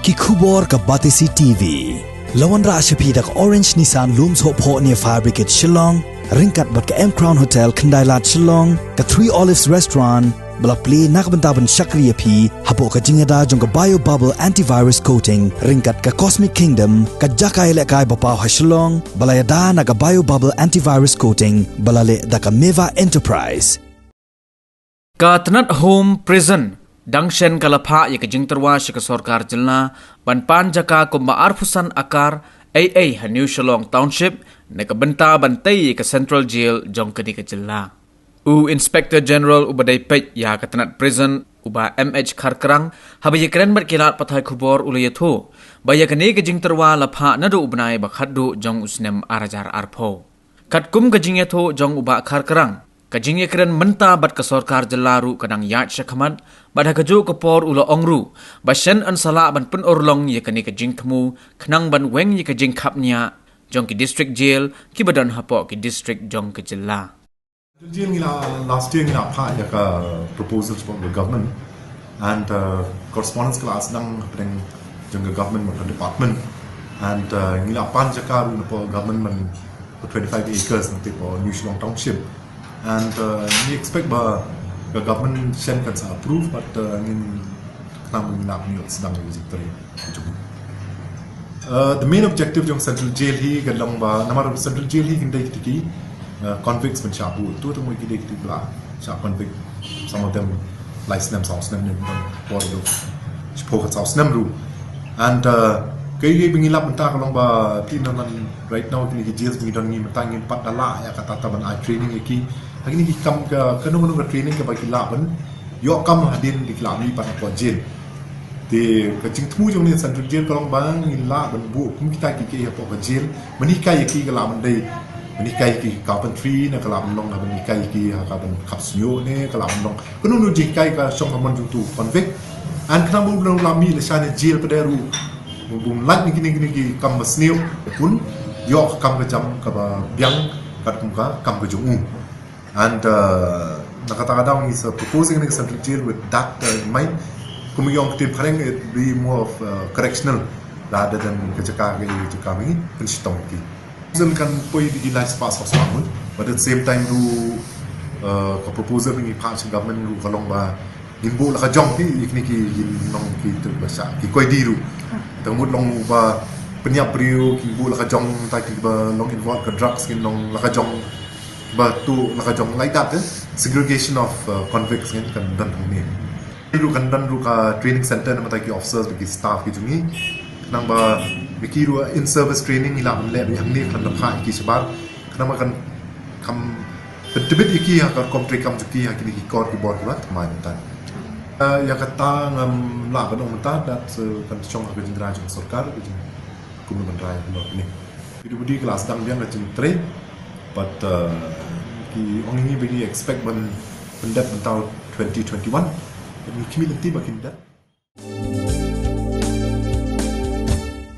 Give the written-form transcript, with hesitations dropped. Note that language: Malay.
ki khubor ka Batisi TV. Lawan ra ashapi dak Orange Nissan looms hop ho near Fire Brigade Shillong, ringkat bat ka M Crown Hotel Kendailat Shillong, ka Three Olives Restaurant, bala play nakbentaban Shakriya P, hapo ka jingada jong ka Bio Bubble Antivirus Coating, ringkat ka Cosmic Kingdom, ka Jaka elekai bapaw ha Shillong, bala yada na ka Bio Bubble Antivirus Coating, bala le da ka Meva Enterprise. Ka Tnat Home Prison Dangshen kalapha ya kajing terwa shika Sorkar jilna ban Jaka kumba arfusan Akar AA ha New Shillong Township na kabenta bantay ka Central Jail jong kadi ka jilna. Inspector General ubaday pet ya ka Tnat Prison uba MH Karkrang habaya kren bat kilat pathay khubor ulayatho baya kani kajing terwa lapha nadu ubnay bakhaddu jong usnem arajar arpho. Katkum kajing yatho jong uba Karkrang kajing kren menta bat ka Sorkar jelaru kadang yat syakamat badha kaju kapor ulo ongru basyan an sala ban pun orlong ye kani kajing kemu kenang ban weng ye kajing kapnya jong ki district jail ki badan hapo ki district jong ke jela. Jail last year ngila pha ya ka proposals from the government and correspondence class nang pring jong the government department and ngila pan Jaka ru po government man 25 acres nanti po New Shillong Township. And we expect the government can approve, but the main objective of Central Jail he Central Jail he can convicts when shabu two to make it sharp convict, some of them license house name house name and kaya bingin lap mentah kalau right now kini jails bingin don ni mentah ingin pat dala ya kata taban training iki hari ni kam ke kanu training ke bagi laban yo kam hadin di kelab ni pada jail de kecing temu jong ni Central Jail kalau bang ila ban bu kum kita ki ya po jail menikah iki ke laban dai menikah iki carpentry na kelab long na menikah iki ha ban kapsio ne kelab long kanu nu jikai ka song amon tu convict and kena belum lami le sana jail pada ru bum lat ni kini kam masniu pun yo kam ke jam ka biang kat kumka kam ke jungu and nakata-kadang is proposing in Central Jail with that in mind kumiyong tim pareng it be more of correctional rather than ke Jaka ni penstong ki zon kan poi di life pass of someone but at the same time do ka proposal ni pass government ru kalong ba gimbo la ka jong ki ikni ki nong ki tu basa ki koi diru tengmut long ba penyap riu ki bu la ka jong ta ki ba long involved ka drugs ki long la ka jong ba tu la ka jong like that segregation of convicts kan dan ni ru kan dan ru ka training center na mata ki officers ki staff ki jungi nang ba bikiru in service training ila le yang ni kan pha ki sebar kana kan kam tebet iki ha ka komtre kam juki ha ki kor ki bor ki bat mai tan ya kata ngam la kan ong ta dat kan chong ka jindra jong Sorkar ka jing kum ban rai lo ni itu budi kelas dang biang ka jing train but ki ong ni bagi expect ban pendat mentau 2021 ni kimi nanti bakin dat